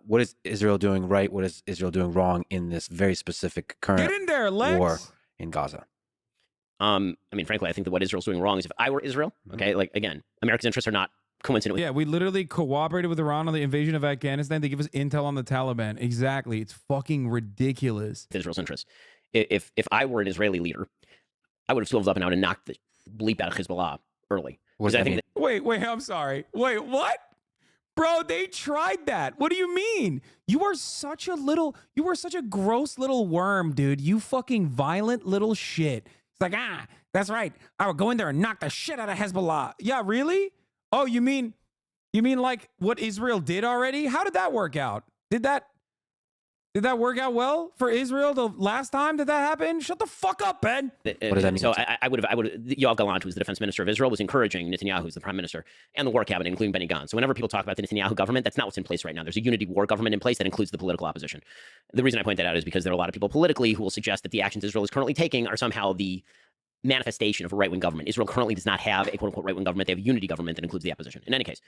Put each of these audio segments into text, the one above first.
what is Israel doing right? What is Israel doing wrong in this very specific current Get in there, Lex. war in Gaza? I mean, frankly, I think that what Israel's doing wrong is if I were Israel, okay, like, again, America's interests are not coincident with. Yeah, we literally cooperated with Iran on the invasion of Afghanistan. They give us intel on the Taliban. Exactly. It's fucking ridiculous. Israel's interests. If I were an Israeli leader, I would have swiveled up and I would have knocked the bleep out of Hezbollah early. What does that mean? Wait, I'm sorry. Wait, what? Bro, they tried that. What do you mean? You are such a gross little worm, dude. You fucking violent little shit. It's like, that's right. I would go in there and knock the shit out of Hezbollah. Yeah, really? Oh, you mean like what Israel did already? How did that work out? Did that work out well for Israel the last time that happened? Shut the fuck up, Ben. What does that mean? So I would have, Yoav Gallant, who's the defense minister of Israel, was encouraging Netanyahu, who's the prime minister, and the war cabinet, including Benny Gantz. So whenever people talk about the Netanyahu government, that's not what's in place right now. There's a unity war government in place that includes the political opposition. The reason I point that out is because there are a lot of people politically who will suggest that the actions Israel is currently taking are somehow the manifestation of a right-wing government. Israel currently does not have a quote-unquote right-wing government. They have a unity government that includes the opposition. In any case,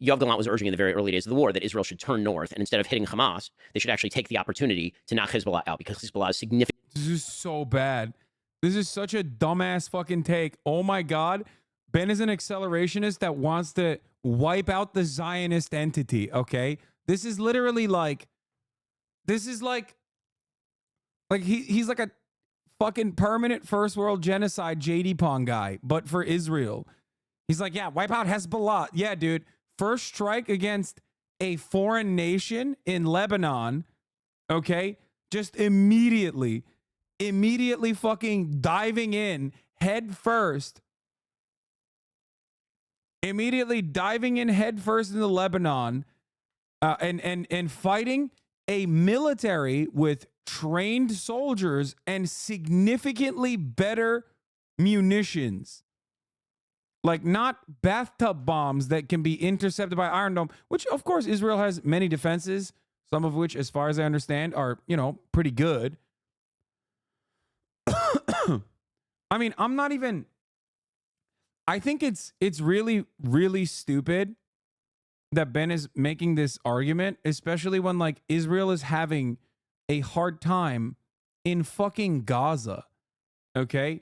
Yoav Gallant was urging in the very early days of the war that Israel should turn north, and instead of hitting Hamas, they should actually take the opportunity to knock Hezbollah out, because Hezbollah is significant. This is so bad. This is such a dumbass fucking take. Oh my God. Ben is an accelerationist that wants to wipe out the Zionist entity, okay? This is literally like, he's like a fucking permanent first world genocide JD Pong guy, but for Israel. He's like, yeah, wipe out Hezbollah. Yeah, dude. First strike against a foreign nation in Lebanon, okay? Just immediately fucking diving in head first. Immediately diving in head first into Lebanon and fighting a military with trained soldiers and significantly better munitions. Like, not bathtub bombs that can be intercepted by Iron Dome, which of course Israel has many defenses, some of which, as far as I understand, are, pretty good. I mean, I think it's really, really stupid that Ben is making this argument, especially when, like, Israel is having a hard time in fucking Gaza. Okay?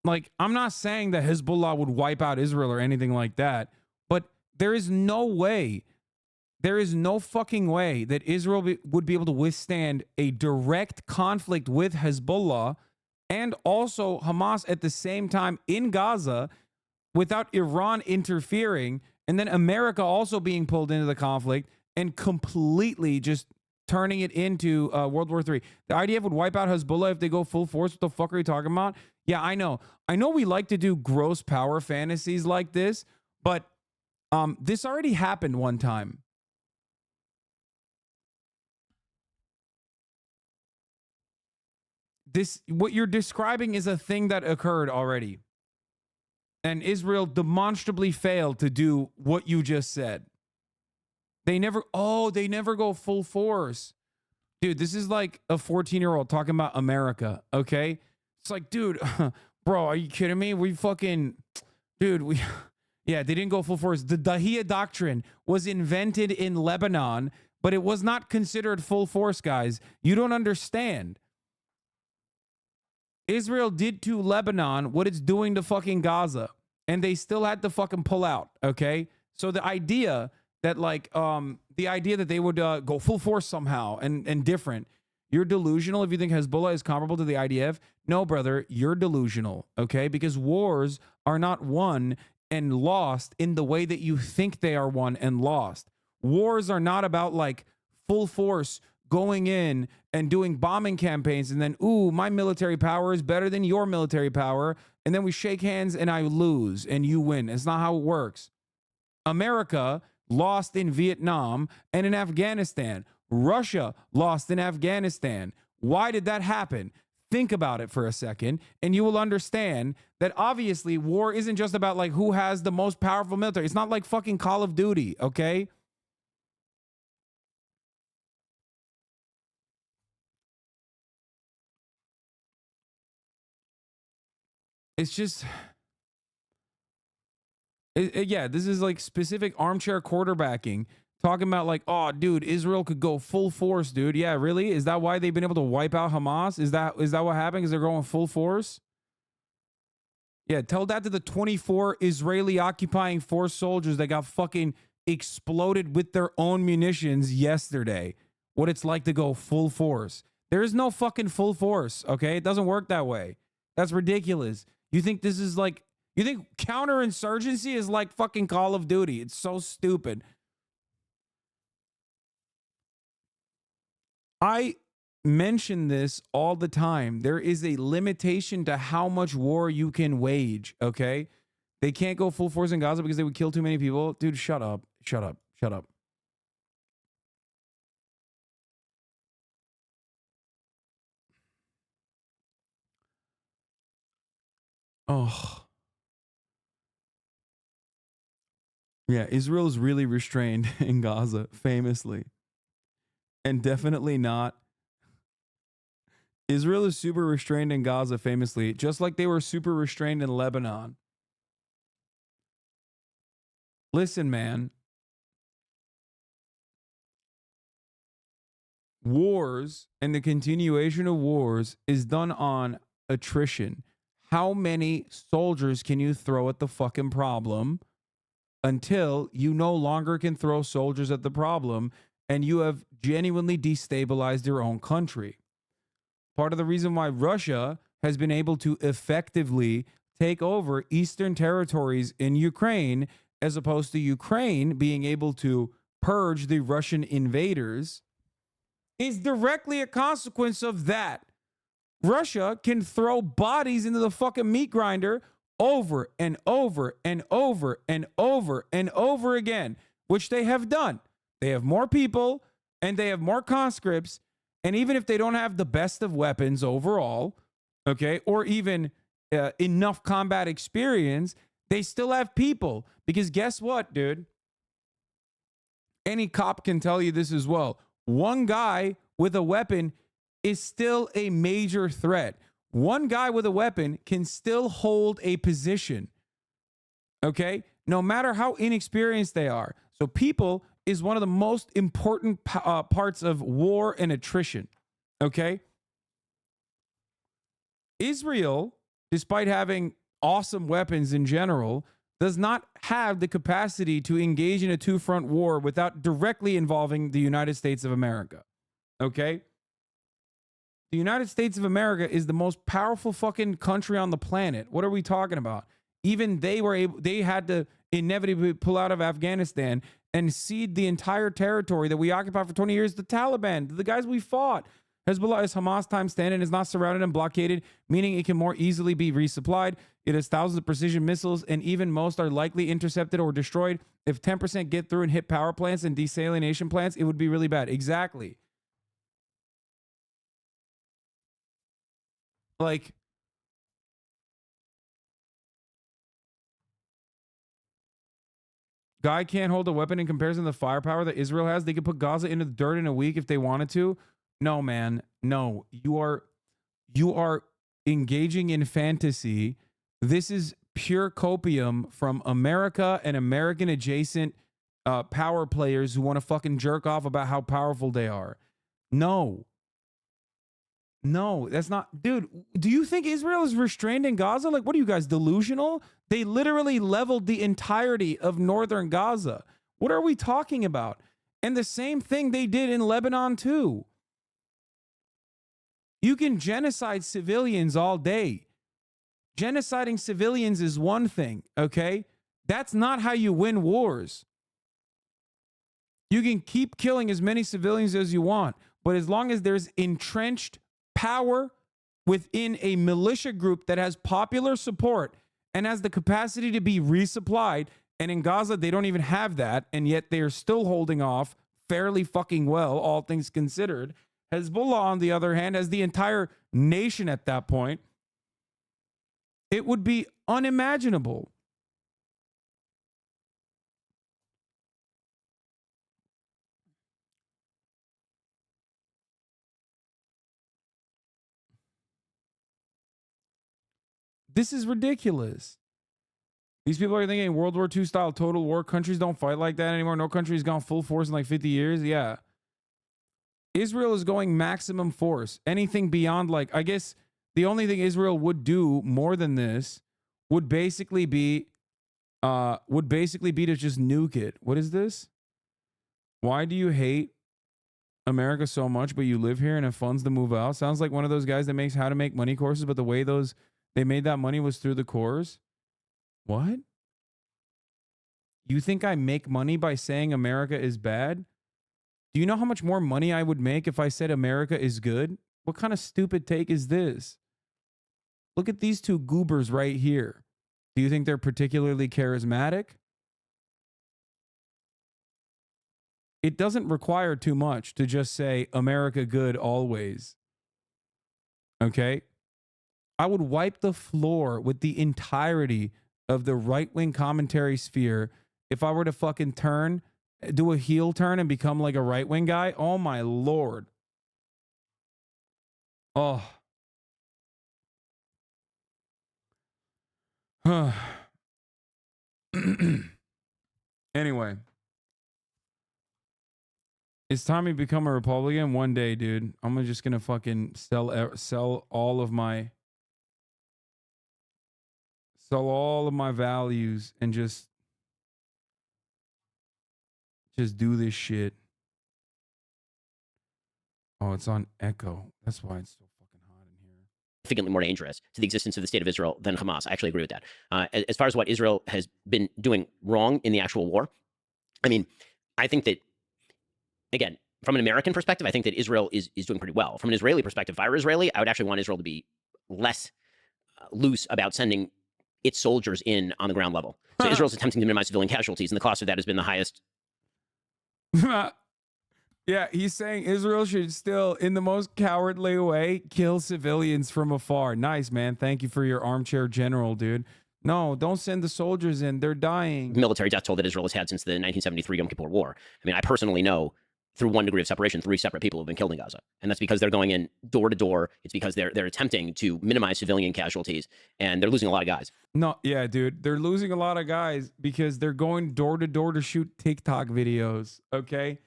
Like, I'm not saying that Hezbollah would wipe out Israel or anything like that, but there is no fucking way that Israel would be able to withstand a direct conflict with Hezbollah and also Hamas at the same time in Gaza without Iran interfering, and then America also being pulled into the conflict and completely just turning it into World War III. The IDF would wipe out Hezbollah if they go full force. What the fuck are you talking about? Yeah, I know we like to do gross power fantasies like this, but this already happened one time. What you're describing is a thing that occurred already. And Israel demonstrably failed to do what you just said. They never go full force. Dude, this is like a 14-year-old talking about America, okay? It's like, dude, bro, are you kidding me? Yeah, they didn't go full force. The Dahiya Doctrine was invented in Lebanon, but it was not considered full force, guys. You don't understand. Israel did to Lebanon what it's doing to fucking Gaza, and they still had to fucking pull out, okay? So the idea that they would go full force somehow and different, you're delusional if you think Hezbollah is comparable to the IDF. No, brother, you're delusional, okay? Because wars are not won and lost in the way that you think they are won and lost. Wars are not about like full force going in and doing bombing campaigns and then, ooh, my military power is better than your military power, and then we shake hands and I lose and you win. It's not how it works. America lost in Vietnam and in Afghanistan. Russia lost in Afghanistan. Why did that happen? Think about it for a second, and you will understand that obviously war isn't just about like who has the most powerful military. It's not like fucking Call of Duty, okay? It's just, yeah, this is like specific armchair quarterbacking talking about like, oh, dude, Israel could go full force, dude. Yeah, really? Is that why they've been able to wipe out Hamas? Is that what happened? Is they're going full force? Yeah, tell that to the 24 Israeli occupying force soldiers that got fucking exploded with their own munitions yesterday. What it's like to go full force. There is no fucking full force, okay? It doesn't work that way. That's ridiculous. You think this is like, you think counterinsurgency is like fucking Call of Duty? It's so stupid. I mention this all the time. There is a limitation to how much war you can wage, okay? They can't go full force in Gaza because they would kill too many people. Dude, shut up. Shut up. Shut up. Oh. Yeah, Israel is really restrained in Gaza, famously. And definitely not. Israel is super restrained in Gaza, famously, just like they were super restrained in Lebanon. Listen, man. Wars and the continuation of wars is done on attrition. How many soldiers can you throw at the fucking problem until you no longer can throw soldiers at the problem and you have genuinely destabilized your own country? Part of the reason why Russia has been able to effectively take over eastern territories in Ukraine, as opposed to Ukraine being able to purge the Russian invaders, is directly a consequence of that. Russia can throw bodies into the fucking meat grinder over and over and over and over and over again, which they have done. They have more people and they have more conscripts. And even if they don't have the best of weapons overall, okay, or even enough combat experience, they still have people. Because guess what, dude? Any cop can tell you this as well. One guy with a weapon is still a major threat. One guy with a weapon can still hold a position, okay? No matter how inexperienced they are. So people is one of the most important parts of war and attrition, okay? Israel, despite having awesome weapons in general, does not have the capacity to engage in a two-front war without directly involving the United States of America, okay? The United States of America is the most powerful fucking country on the planet. What are we talking about? Even they had to inevitably pull out of Afghanistan and cede the entire territory that we occupied for 20 years to the Taliban, the guys we fought. Hezbollah is Hamas time stand and is not surrounded and blockaded, meaning it can more easily be resupplied. It has thousands of precision missiles, and even most are likely intercepted or destroyed. If 10% get through and hit power plants and desalination plants, it would be really bad. Exactly. Like, guy can't hold a weapon in comparison to the firepower that Israel has. They could put Gaza into the dirt in a week if they wanted to. No, man. No. You are engaging in fantasy. This is pure copium from America and American adjacent power players who want to fucking jerk off about how powerful they are. No. No, that's not, dude. Do you think Israel is restrained in Gaza? Like, what are you guys, delusional? They literally leveled the entirety of northern Gaza. What are we talking about? And the same thing they did in Lebanon, too. You can genocide civilians all day. Genociding civilians is one thing, okay? That's not how you win wars. You can keep killing as many civilians as you want, but as long as there's entrenched power within a militia group that has popular support and has the capacity to be resupplied, and in Gaza, they don't even have that, and yet they are still holding off fairly fucking well, all things considered. Hezbollah, on the other hand, has the entire nation at that point. It would be unimaginable. This is ridiculous. These people are thinking World War II style total war. Countries don't fight like that anymore. No country's gone full force in like 50 years. Yeah. Israel is going maximum force. Anything beyond, like, I guess the only thing Israel would do more than this would basically be to just nuke it. What is this? Why do you hate America so much, but you live here and have funds to move out? Sounds like one of those guys that makes how to make money courses, but the way they made that money was through the course. What? You think I make money by saying America is bad? Do you know how much more money I would make if I said America is good? What kind of stupid take is this? Look at these two goobers right here. Do you think they're particularly charismatic? It doesn't require too much to just say America good always. Okay? I would wipe the floor with the entirety of the right-wing commentary sphere if I were to fucking do a heel turn and become like a right-wing guy. Oh my Lord. Oh. Anyway. It's time to become a Republican one day, dude. I'm just gonna fucking sell all of my values and just do this shit. Oh, it's on Echo. That's why it's so fucking hot in here. Significantly more dangerous to the existence of the state of Israel than Hamas. I actually agree with that. As far as what Israel has been doing wrong in the actual war, I mean, I think that, again, from an American perspective, I think that Israel is doing pretty well. From an Israeli perspective, if I were Israeli, I would actually want Israel to be less loose about sending its soldiers in on the ground level. So Israel's attempting to minimize civilian casualties, and the cost of that has been the highest. Yeah, he's saying Israel should still, in the most cowardly way, kill civilians from afar. Nice, man. Thank you for your armchair general, dude. No, don't send the soldiers in. They're dying. Military death toll that Israel has had since the 1973 Yom Kippur War. I mean, I personally know, through one degree of separation, 3 separate people have been killed in Gaza. And that's because they're going in door to door. It's because they're attempting to minimize civilian casualties, and they're losing a lot of guys. No, yeah, dude. They're losing a lot of guys because they're going door to door to shoot TikTok videos, okay?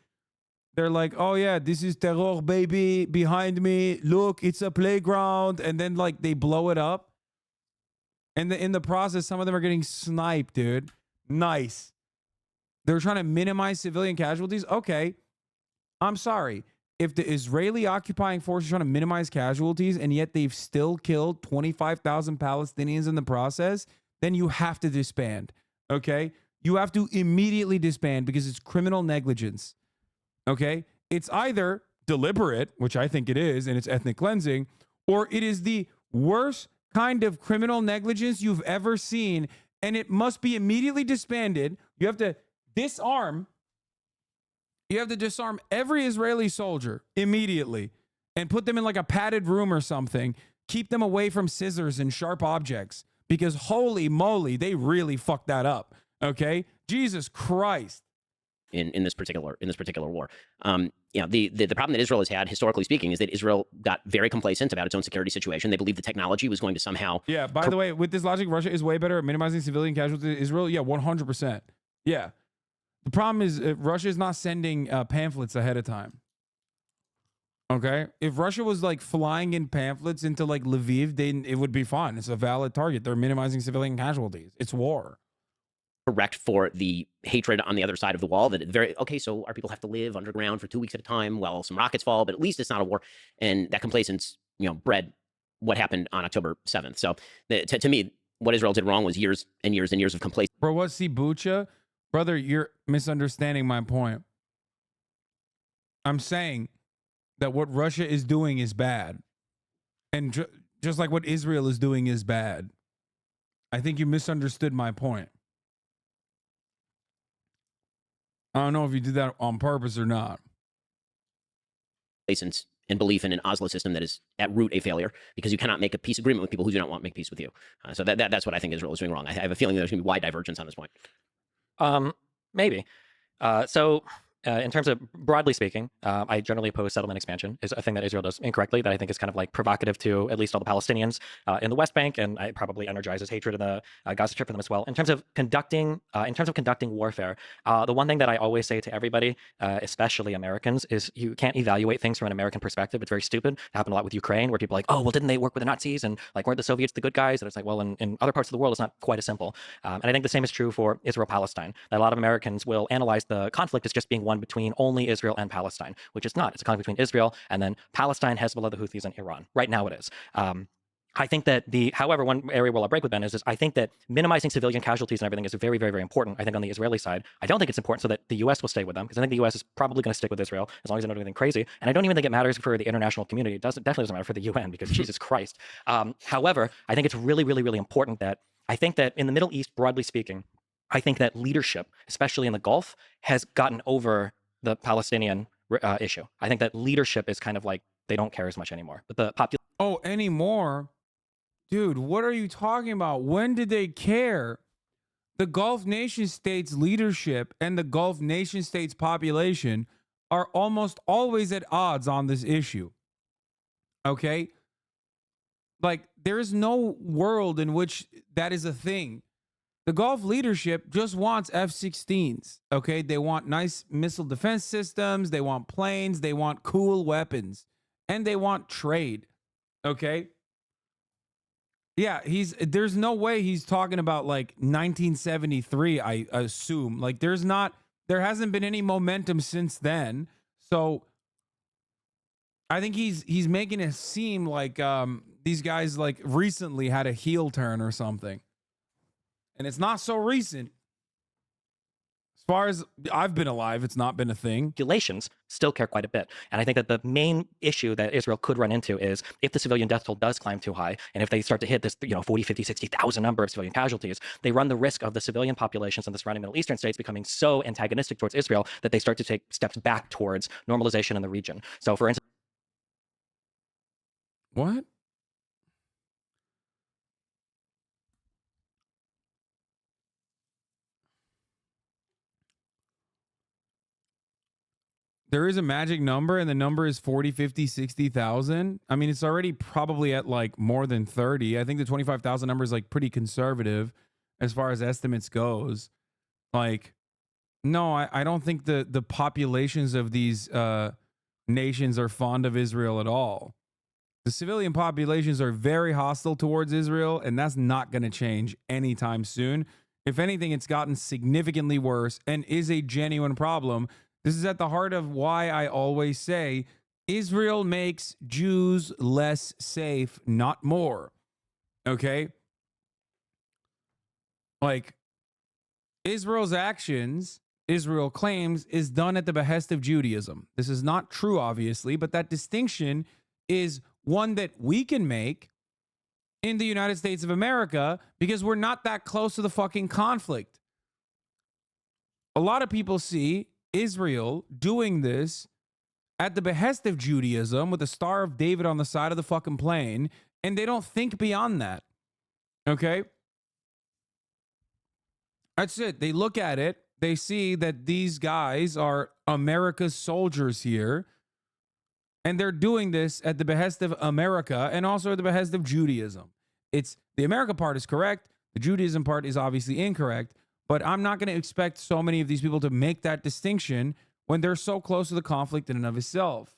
They're like, oh, yeah, this is terror, baby, behind me. Look, it's a playground. And then, like, they blow it up. And in the process, some of them are getting sniped, dude. Nice. They're trying to minimize civilian casualties. Okay. I'm sorry. If the Israeli occupying force is trying to minimize casualties and yet they've still killed 25,000 Palestinians in the process, then you have to disband. Okay? You have to immediately disband because it's criminal negligence. Okay? It's either deliberate, which I think it is, and it's ethnic cleansing, or it is the worst kind of criminal negligence you've ever seen, and it must be immediately disbanded. You have to disarm every Israeli soldier immediately and put them in like a padded room or something. Keep them away from scissors and sharp objects because holy moly, they really fucked that up. Okay? Jesus Christ. In this particular war. The problem that Israel has had, historically speaking, is that Israel got very complacent about its own security situation. They believed the technology was going to somehow. Yeah, by the way, with this logic, Russia is way better at minimizing civilian casualties than Israel. Yeah, 100%. Yeah. The problem is Russia is not sending pamphlets ahead of time. Okay? If Russia was like flying in pamphlets into like Lviv, then it would be fine. It's a valid target. They're minimizing civilian casualties. It's war. Correct for the hatred on the other side of the wall that so our people have to live underground for 2 weeks at a time while some rockets fall, but at least it's not a war. And that complacence, bred what happened on October 7th. So to me, what Israel did wrong was years and years and years of complacency. Bro, what, see, Bucha? Brother, you're misunderstanding my point. I'm saying that what Russia is doing is bad. And just like what Israel is doing is bad. I think you misunderstood my point. I don't know if you did that on purpose or not. Complacence and belief in an Oslo system that is at root a failure because you cannot make a peace agreement with people who do not want to make peace with you. So that's what I think Israel is doing wrong. I have a feeling there's going to be wide divergence on this point. Maybe. So in terms of broadly speaking, I generally oppose settlement expansion. Is a thing that Israel does incorrectly that I think is kind of like provocative to at least all the Palestinians in the West Bank, and it probably energizes hatred in the Gaza Strip for them as well. In terms of conducting warfare, the one thing that I always say to everybody, especially Americans, is you can't evaluate things from an American perspective. It's very stupid. It happened a lot with Ukraine, where people are like, oh, well, didn't they work with the Nazis, and like weren't the Soviets the good guys? And it's like, well, in other parts of the world, it's not quite as simple. And I think the same is true for Israel-Palestine. That a lot of Americans will analyze the conflict as just being one between only Israel and Palestine, which it's not. It's a conflict between Israel and then Palestine, Hezbollah, the Houthis, and Iran. Right now it is. I think that however, one area where I'll break with Ben is I think that minimizing civilian casualties and everything is very, very, very important. I think on the Israeli side, I don't think it's important so that the U.S. will stay with them, because I think the U.S. is probably going to stick with Israel as long as they don't do anything crazy. And I don't even think it matters for the international community. It definitely doesn't matter for the UN, because Jesus Christ. However, I think it's really, really, really important that I think that in the Middle East, broadly speaking, I think that leadership, especially in the Gulf, has gotten over the Palestinian issue. I think that leadership is kind of like they don't care as much anymore. But the population. Oh, anymore? Dude, what are you talking about? When did they care? The Gulf nation states leadership and the Gulf nation states population are almost always at odds on this issue. Okay? Like, there is no world in which that is a thing. The Gulf leadership just wants F-16s. Okay? They want nice missile defense systems. They want planes. They want cool weapons. And they want trade. Okay? Yeah, there's no way he's talking about like 1973, I assume. Like there hasn't been any momentum since then. So I think he's making it seem like these guys like recently had a heel turn or something. And it's not so recent. As far as I've been alive, it's not been a thing. Populations still care quite a bit. And I think that the main issue that Israel could run into is if the civilian death toll does climb too high, and if they start to hit this 40, 50, 60,000 number of civilian casualties, they run the risk of the civilian populations in the surrounding Middle Eastern states becoming so antagonistic towards Israel that they start to take steps back towards normalization in the region. So for instance, what? There is a magic number, and the number is 40, 50, 60,000. I mean, it's already probably at like more than 30. I think the 25,000 number is like pretty conservative as far as estimates goes. Like, no, I don't think the populations of these nations are fond of Israel at all. The civilian populations are very hostile towards Israel, and that's not going to change anytime soon. If anything, it's gotten significantly worse and is a genuine problem. This is at the heart of why I always say Israel makes Jews less safe, not more. Okay? Like, Israel's actions, Israel claims, is done at the behest of Judaism. This is not true, obviously, but that distinction is one that we can make in the United States of America because we're not that close to the fucking conflict. A lot of people see Israel doing this at the behest of Judaism with the Star of David on the side of the fucking plane, and they don't think beyond that. Okay? That's it. They look at it. They see that these guys are America's soldiers here, and they're doing this at the behest of America and also at the behest of Judaism. It's the America part is correct. The Judaism part is obviously incorrect. But I'm not going to expect so many of these people to make that distinction when they're so close to the conflict in and of itself.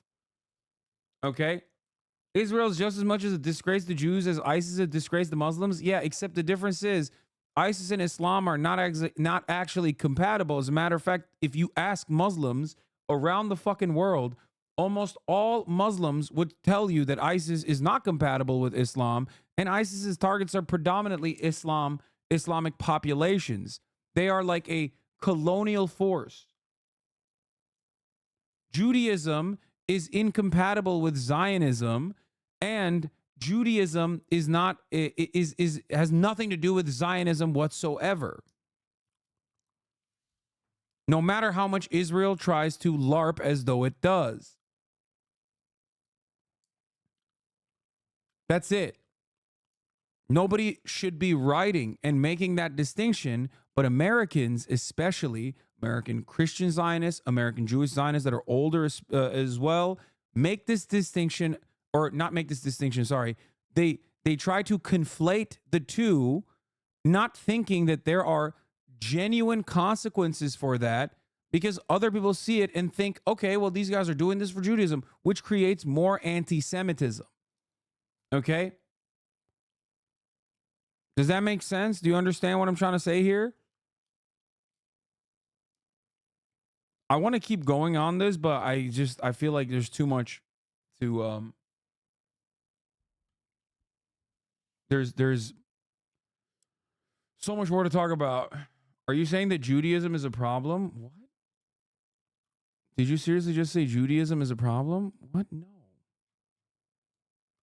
Okay? Israel's just as much as a disgrace to Jews as ISIS is a disgrace to Muslims. Yeah, except the difference is ISIS and Islam are not actually compatible. As a matter of fact, if you ask Muslims around the fucking world, almost all Muslims would tell you that ISIS is not compatible with Islam, and ISIS's targets are predominantly Islamic populations. They are like a colonial force. Judaism is incompatible with Zionism, and Judaism has nothing to do with Zionism whatsoever. No matter how much Israel tries to LARP as though it does. That's it. Nobody should be writing and making that distinction, but Americans especially American Christian Zionists, American Jewish Zionists that are older as well, make this distinction, or not make this distinction, sorry. They try to conflate the two, not thinking that there are genuine consequences for that, because other people see it and think, okay, well, these guys are doing this for Judaism, which creates more anti-Semitism. Okay? Does that make sense? Do you understand what I'm trying to say here? I want to keep going on this, but I feel like there's too much to there's so much more to talk about. Are you saying that Judaism is a problem? What? Did you seriously just say Judaism is a problem? What? No.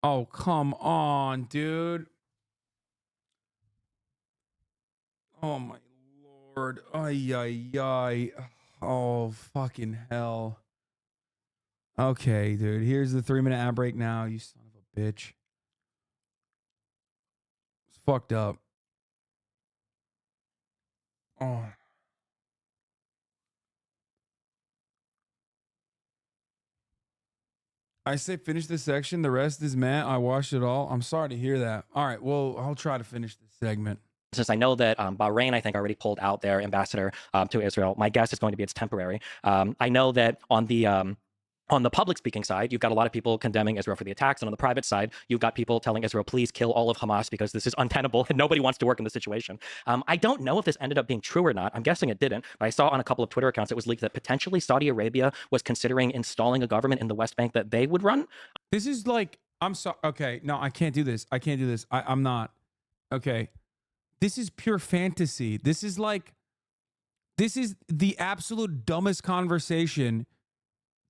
Oh, come on, dude. Oh my Lord. Ay, ay, ay. Oh, fucking hell. Okay, dude. Here's the 3-minute ad break now, you son of a bitch. It's fucked up. Oh. I say finish this section. The rest is meh. I watched it all. I'm sorry to hear that. All right. Well, I'll try to finish this segment. Since I know that Bahrain, I think, already pulled out their ambassador to Israel, my guess is going to be it's temporary. I know that on the public speaking side, you've got a lot of people condemning Israel for the attacks. And on the private side, you've got people telling Israel, please kill all of Hamas because this is untenable and nobody wants to work in this situation. I don't know if this ended up being true or not. I'm guessing it didn't. But I saw on a couple of Twitter accounts it was leaked that potentially Saudi Arabia was considering installing a government in the West Bank that they would run. This is like, I'm sorry. Okay. No, I can't do this. I can't do this. I'm not. Okay. This is pure fantasy. This is the absolute dumbest conversation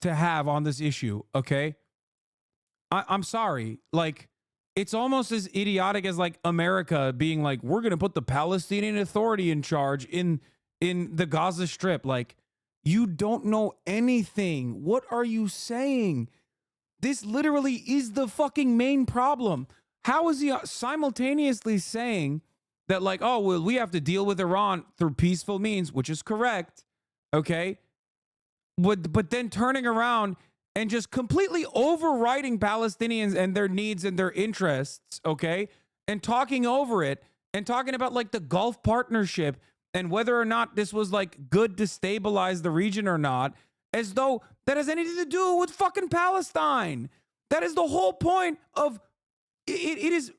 to have on this issue, okay? I'm sorry. Like, it's almost as idiotic as like America being like, we're gonna put the Palestinian Authority in charge in the Gaza Strip. Like, you don't know anything. What are you saying? This literally is the fucking main problem. How is he simultaneously saying that, like, oh, well, we have to deal with Iran through peaceful means, which is correct, okay? But then turning around and just completely overriding Palestinians and their needs and their interests, okay? And talking over it and talking about like the Gulf Partnership and whether or not this was like good to stabilize the region or not, as though that has anything to do with fucking Palestine. That is the whole point of it.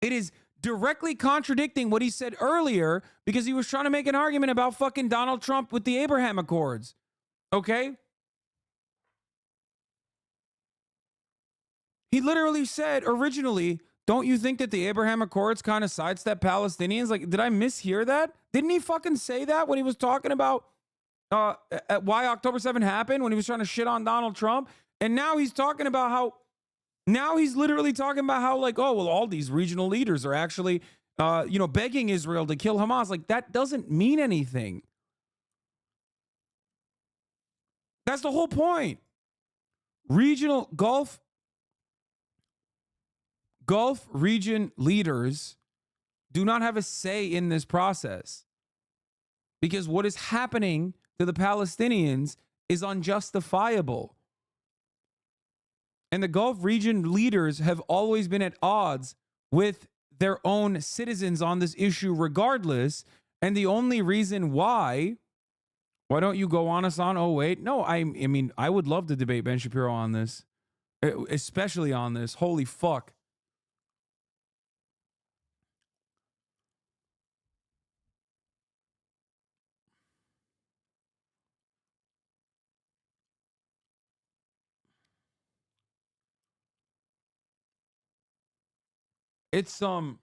It is directly contradicting what he said earlier because he was trying to make an argument about fucking Donald Trump with the Abraham Accords. Okay? He literally said originally, don't you think that the Abraham Accords kind of sidestep Palestinians? Like, did I mishear that? Didn't he fucking say that when he was talking about why October 7 happened, when he was trying to shit on Donald Trump? And now he's talking about how, now he's literally talking about how, like, oh, well, all these regional leaders are actually, begging Israel to kill Hamas. Like, that doesn't mean anything. That's the whole point. Regional Gulf region leaders do not have a say in this process because what is happening to the Palestinians is unjustifiable. And the Gulf region leaders have always been at odds with their own citizens on this issue regardless. And the only reason why don't you go on, Hassan? Oh, wait. No, I mean, I would love to debate Ben Shapiro on this, especially on this. Holy fuck. It's I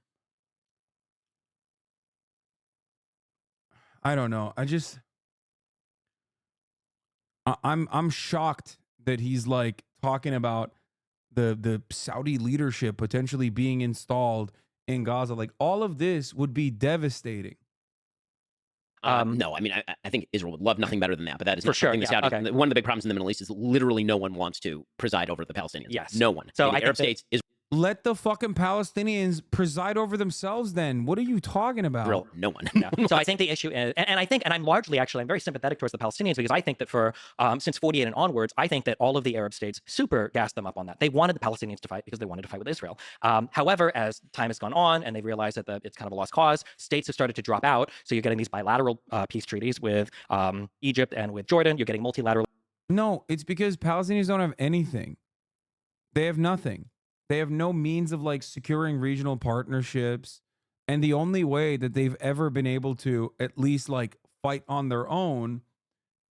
don't know. I'm shocked that he's like talking about the Saudi leadership potentially being installed in Gaza. Like, all of this would be devastating. No, I mean, I think Israel would love nothing better than that, but that is For not sure, something the yeah, Saudis. okay. One of the big problems in the Middle East is literally no one wants to preside over the Palestinians. Yes. No one. So The I think Arab that- states, Let the fucking Palestinians preside over themselves then. What are you talking about? Israel, no one. Yeah. So I think the issue is, and I think, and I'm largely actually, I'm very sympathetic towards the Palestinians because I think that for since 48 and onwards, I think that all of the Arab states super gassed them up on that. They wanted the Palestinians to fight because they wanted to fight with Israel. However, as time has gone on and they've realized that it's kind of a lost cause, states have started to drop out. So you're getting these bilateral peace treaties with Egypt and with Jordan. You're getting multilateral. No, it's because Palestinians don't have anything. They have nothing. They have no means of like securing regional partnerships. And the only way that they've ever been able to at least like fight on their own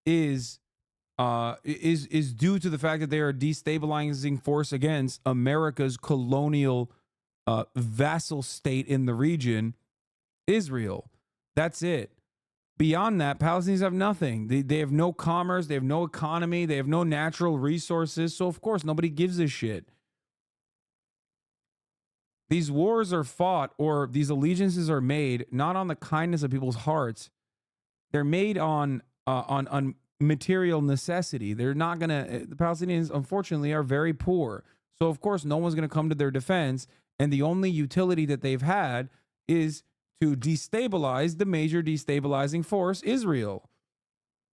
is due to the fact that they are a destabilizing force against America's colonial vassal state in the region, Israel. That's it. Beyond that, Palestinians have nothing. They have no commerce. They have no economy. They have no natural resources. So, of course, nobody gives a shit. These wars are fought, or these allegiances are made not on the kindness of people's hearts. They're made on material necessity. They're not gonna. The Palestinians, unfortunately, are very poor. So of course, no one's gonna come to their defense. And the only utility that they've had is to destabilize the major destabilizing force, Israel.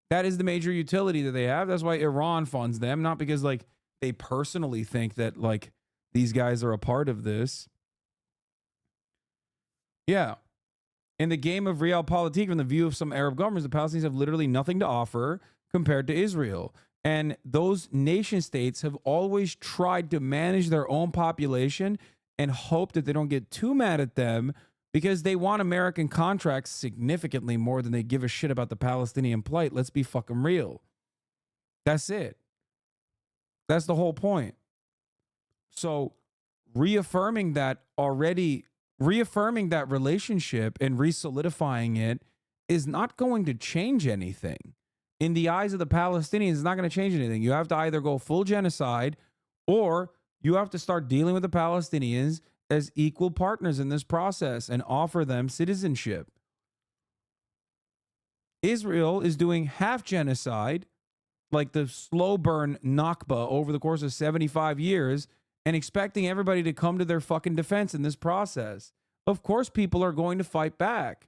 That is the major utility that they have. That's why Iran funds them, not because like they personally think that like these guys are a part of this. Yeah. In the game of realpolitik, from the view of some Arab governments, the Palestinians have literally nothing to offer compared to Israel. And those nation states have always tried to manage their own population and hope that they don't get too mad at them because they want American contracts significantly more than they give a shit about the Palestinian plight. Let's be fucking real. That's it. That's the whole point. So reaffirming that relationship and re-solidifying it is not going to change anything. In the eyes of the Palestinians, it's not going to change anything. You have to either go full genocide or you have to start dealing with the Palestinians as equal partners in this process and offer them citizenship. Israel is doing half genocide, like the slow burn Nakba over the course of 75 years, and expecting everybody to come to their fucking defense in this process. Of course, people are going to fight back.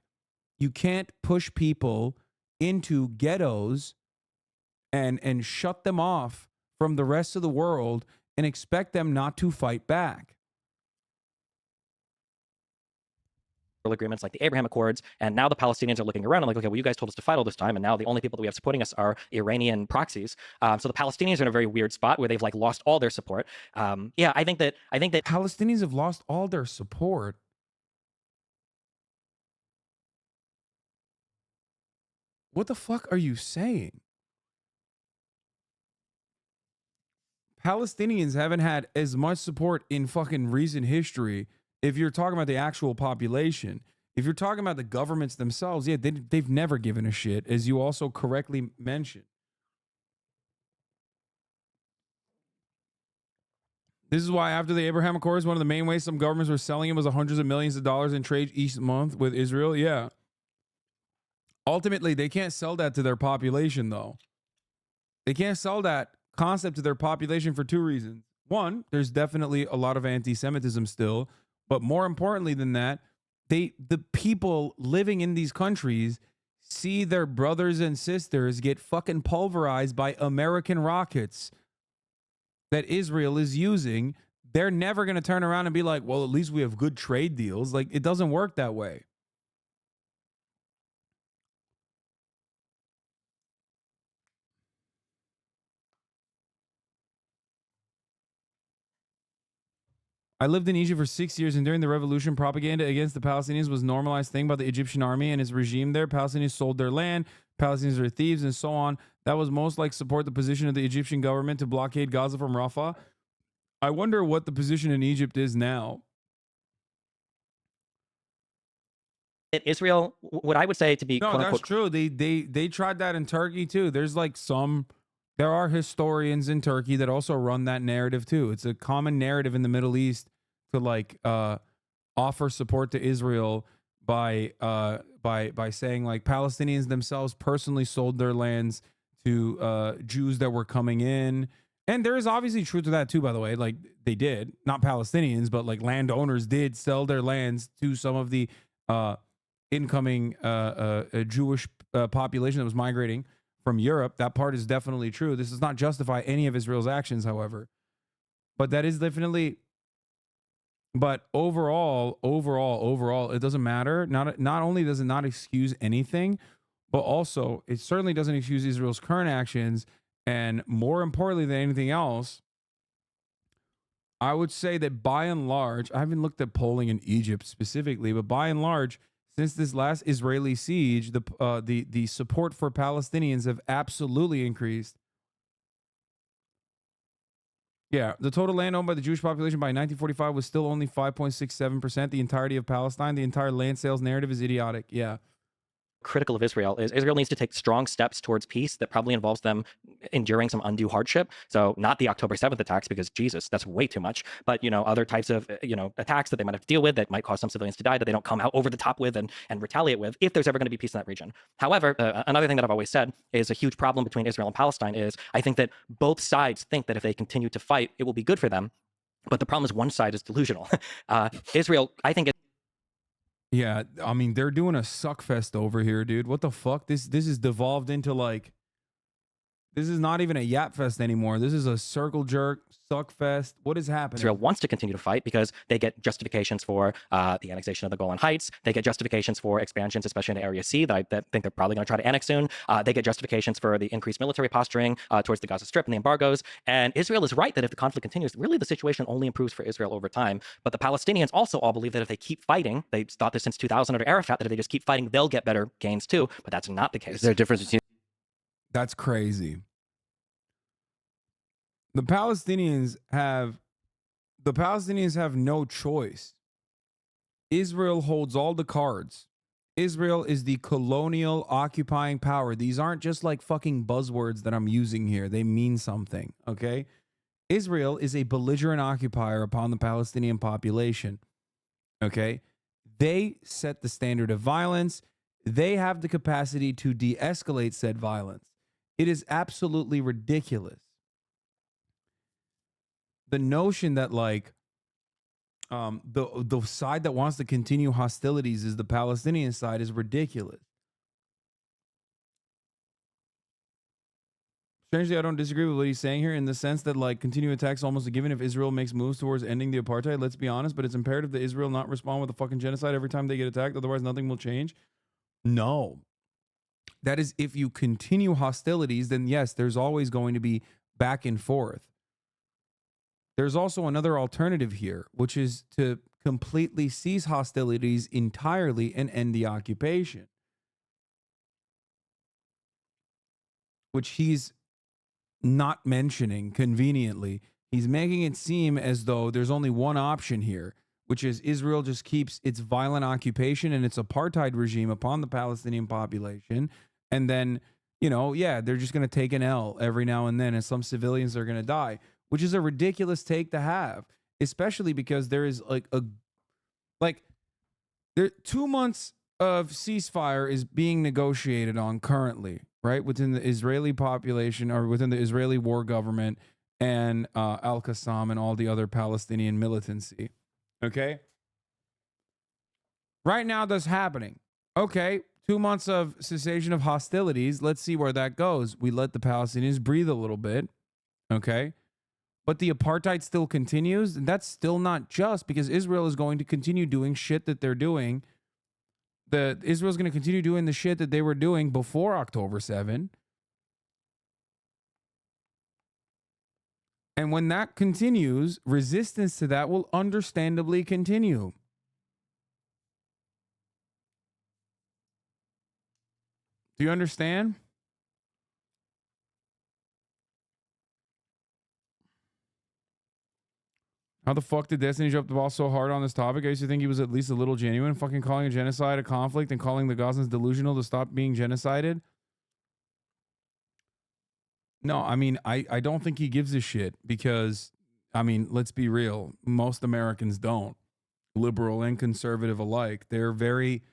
You can't push people into ghettos and shut them off from the rest of the world and expect them not to fight back. Agreements like the Abraham Accords, and now the Palestinians are looking around and like, okay, well, you guys told us to fight all this time, and now the only people that we have supporting us are Iranian proxies. So the Palestinians are in a very weird spot where they've like lost all their support. Yeah, I think that Palestinians have lost all their support. What the fuck are you saying? Palestinians haven't had as much support in fucking recent history. If you're talking about the actual population, if you're talking about the governments themselves, yeah, they've never given a shit, as you also correctly mentioned. This is why after the Abraham Accords, one of the main ways some governments were selling it was hundreds of millions of dollars in trade each month with Israel. Yeah. Ultimately, they can't sell that to their population, though. They can't sell that concept to their population for two reasons. One, there's definitely a lot of anti-Semitism still. But more importantly than that, the people living in these countries see their brothers and sisters get fucking pulverized by American rockets that Israel is using. They're never going to turn around and be like, well, at least we have good trade deals. Like, it doesn't work that way. I lived in Egypt for 6 years, and during the revolution, propaganda against the Palestinians was a normalized thing by the Egyptian army and its regime there. Palestinians sold their land, Palestinians are thieves, and so on. That was most like support the position of the Egyptian government to blockade Gaza from Rafah. I wonder what the position in Egypt is now. Israel, what I would say to be No, quote that's unquote true. They tried that in Turkey too. There's like there are historians in Turkey that also run that narrative too. It's a common narrative in the Middle East to like offer support to Israel by saying like Palestinians themselves personally sold their lands to Jews that were coming in, And there is obviously truth to that too, by the way. Like they did, not Palestinians, but like landowners did sell their lands to some of the incoming Jewish population that was migrating from Europe. That part is definitely true. This does not justify any of Israel's actions, however. But that is definitely. But overall, it doesn't matter. Not only does it not excuse anything, but also it certainly doesn't excuse Israel's current actions. And more importantly than anything else, I would say that by and large, I haven't looked at polling in Egypt specifically, but by and large, since this last Israeli siege, the support for Palestinians have absolutely increased. Yeah, the total land owned by the Jewish population by 1945 was still only 5.67%. The entirety of Palestine, the entire land sales narrative is idiotic. Yeah. Critical of Israel is Israel needs to take strong steps towards peace that probably involves them enduring some undue hardship. So not the October 7th attacks, because Jesus, that's way too much. But, other types of, attacks that they might have to deal with that might cause some civilians to die that they don't come out over the top with and retaliate with if there's ever going to be peace in that region. However, another thing that I've always said is a huge problem between Israel and Palestine is I think that both sides think that if they continue to fight, it will be good for them. But the problem is one side is delusional. Israel, I think, Yeah, I mean they're doing a suck fest over here, dude. What the fuck? This is devolved into like, this is not even a yap fest anymore. This is a circle jerk suck fest. What is happening? Israel wants to continue to fight because they get justifications for the annexation of the Golan Heights. They get justifications for expansions, especially into Area C, that I think they're probably going to try to annex soon. They get justifications for the increased military posturing towards the Gaza Strip and the embargoes. And Israel is right that if the conflict continues, really the situation only improves for Israel over time. But the Palestinians also all believe that if they keep fighting, they've thought this since 2000 under Arafat, that if they just keep fighting, they'll get better gains too. But that's not the case. Is there a difference between? That's crazy. The Palestinians have no choice. Israel holds all the cards. Israel is the colonial occupying power. These aren't just like fucking buzzwords that I'm using here. They mean something, okay? Israel is a belligerent occupier upon the Palestinian population, okay? They set the standard of violence. They have the capacity to de-escalate said violence. It is absolutely ridiculous. The notion that like the side that wants to continue hostilities is the Palestinian side is ridiculous. Strangely, I don't disagree with what he's saying here in the sense that like continuing attacks almost a given if Israel makes moves towards ending the apartheid. Let's be honest, but it's imperative that Israel not respond with a fucking genocide every time they get attacked. Otherwise, nothing will change. No. That is, if you continue hostilities, then yes, there's always going to be back and forth. There's also another alternative here, which is to completely cease hostilities entirely and end the occupation, which he's not mentioning conveniently. He's making it seem as though there's only one option here, which is Israel just keeps its violent occupation and its apartheid regime upon the Palestinian population. And then, they're just going to take an L every now and then, and some civilians are going to die, which is a ridiculous take to have, especially because there is there 2 months of ceasefire is being negotiated on currently, right? Within the Israeli population or within the Israeli war government and Al-Qassam and all the other Palestinian militancy. Okay. Right now that's happening. Okay. 2 months of cessation of hostilities. Let's see where that goes. We let the Palestinians breathe a little bit. Okay. But the apartheid still continues, and that's still not just because Israel is going to continue doing shit that they're doing. Israel's going to continue doing the shit that they were doing before October 7. And when that continues, resistance to that will understandably continue. Do you understand? How the fuck did Destiny drop the ball so hard on this topic? I used to think he was at least a little genuine. Fucking calling a genocide a conflict and calling the Gazans delusional to stop being genocided. No, I mean, I don't think he gives a shit because, I mean, let's be real. Most Americans don't. Liberal and conservative alike. They're very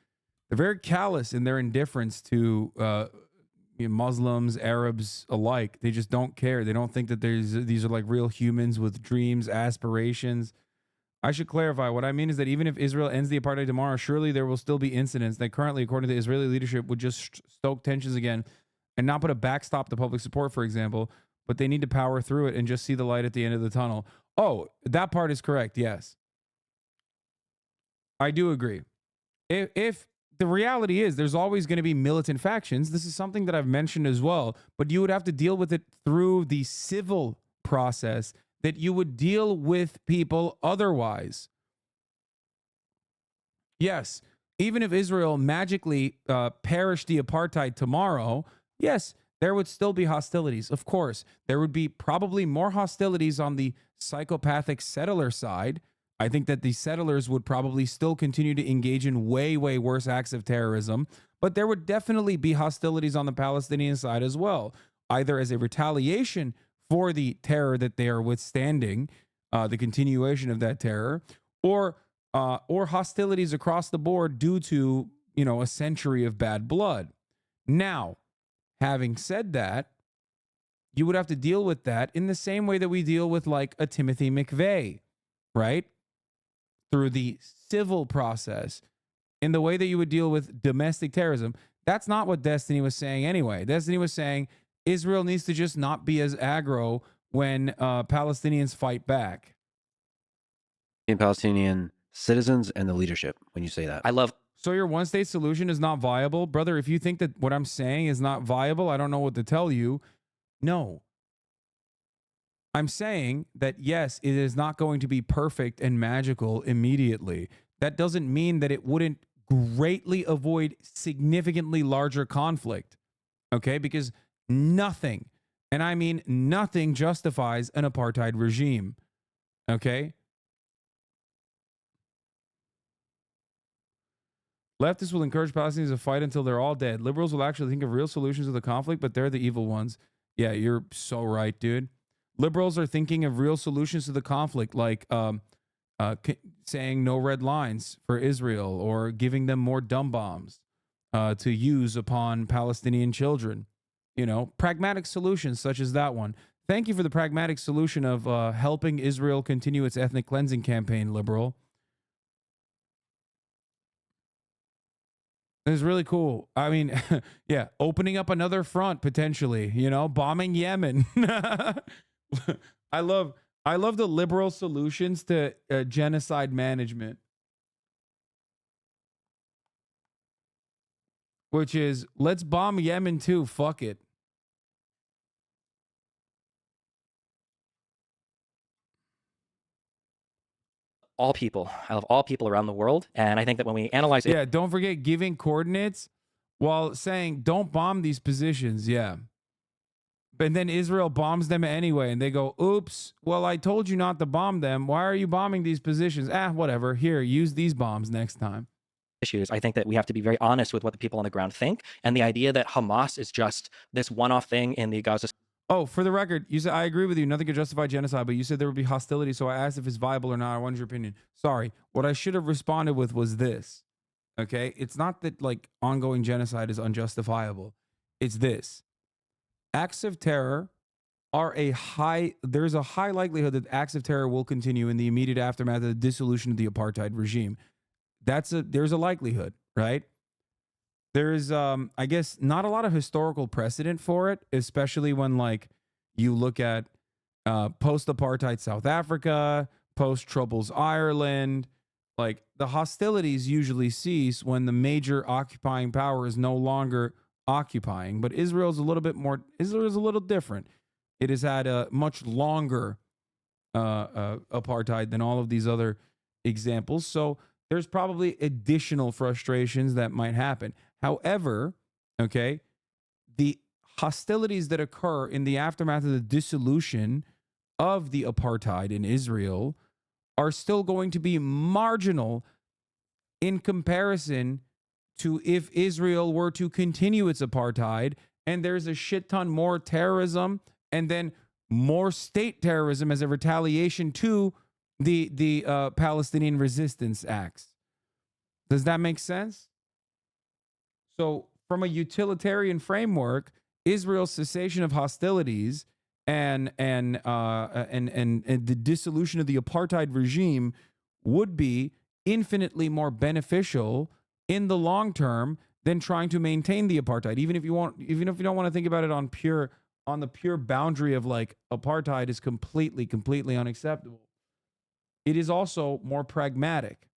callous in their indifference to, Muslims, Arabs alike. They just don't care. They don't think that these are like real humans with dreams, aspirations. I should clarify. What I mean is that even if Israel ends the apartheid tomorrow, surely there will still be incidents that currently, according to the Israeli leadership, would just stoke tensions again and not put a backstop to public support, for example, but they need to power through it and just see the light at the end of the tunnel. Oh, that part is correct. Yes. I do agree. If the reality is there's always going to be militant factions, this is something that I've mentioned as well, but you would have to deal with it through the civil process that you would deal with people otherwise. Yes, even if Israel magically perished the apartheid tomorrow, yes, there would still be hostilities. Of course, there would be probably more hostilities on the psychopathic settler side. I think that the settlers would probably still continue to engage in way, way worse acts of terrorism, but there would definitely be hostilities on the Palestinian side as well, either as a retaliation for the terror that they are withstanding, the continuation of that terror, or hostilities across the board due to, a century of bad blood. Now, having said that, you would have to deal with that in the same way that we deal with like a Timothy McVeigh, right? Through the civil process, in the way that you would deal with domestic terrorism. That's not what Destiny was saying anyway. Destiny was saying Israel needs to just not be as aggro when Palestinians fight back. In Palestinian citizens and the leadership, when you say that. I love So your one-state solution is not viable? Brother, if you think that what I'm saying is not viable, I don't know what to tell you. No. I'm saying that, yes, it is not going to be perfect and magical immediately. That doesn't mean that it wouldn't greatly avoid significantly larger conflict, okay? Because nothing, and I mean nothing, justifies an apartheid regime, okay? Leftists will encourage Palestinians to fight until they're all dead. Liberals will actually think of real solutions to the conflict, but they're the evil ones. Yeah, you're so right, dude. Liberals are thinking of real solutions to the conflict, like saying no red lines for Israel or giving them more dumb bombs to use upon Palestinian children. Pragmatic solutions such as that one. Thank you for the pragmatic solution of helping Israel continue its ethnic cleansing campaign, liberal. It's really cool. I mean, yeah, opening up another front potentially, bombing Yemen. I love the liberal solutions to genocide management, which is let's bomb Yemen too. Fuck it. all people. I love all people around the world. And I think that when we analyze it, Yeah, don't forget giving coordinates while saying don't bomb these positions. Yeah. But then Israel bombs them anyway, and they go, oops, well, I told you not to bomb them. Why are you bombing these positions? Whatever. Here, use these bombs next time. issues, I think that we have to be very honest with what the people on the ground think. And the idea that Hamas is just this one-off thing in the Gaza. Oh, for the record, you said I agree with you. Nothing could justify genocide, but you said there would be hostility. So I asked if it's viable or not. I wanted your opinion. Sorry. What I should have responded with was this. Okay. It's not that like ongoing genocide is unjustifiable. It's this. Acts of terror are there's a high likelihood that acts of terror will continue in the immediate aftermath of the dissolution of the apartheid regime. There's a likelihood, right? There's I guess not a lot of historical precedent for it, especially when like you look at post-apartheid South Africa, post-Troubles Ireland. Like the hostilities usually cease when the major occupying power is no longer occupying. But Israel's a little different. It has had a much longer apartheid than all of these other examples. So there's probably additional frustrations that might happen. However, okay, the hostilities that occur in the aftermath of the dissolution of the apartheid in Israel are still going to be marginal in comparison to if Israel were to continue its apartheid and there's a shit ton more terrorism and then more state terrorism as a retaliation to the Palestinian resistance acts. Does that make sense? So from a utilitarian framework, Israel's cessation of hostilities and the dissolution of the apartheid regime would be infinitely more beneficial in the long term than trying to maintain the apartheid. Even if you don't want to think about it on the pure boundary of like apartheid is completely unacceptable. It is also more pragmatic.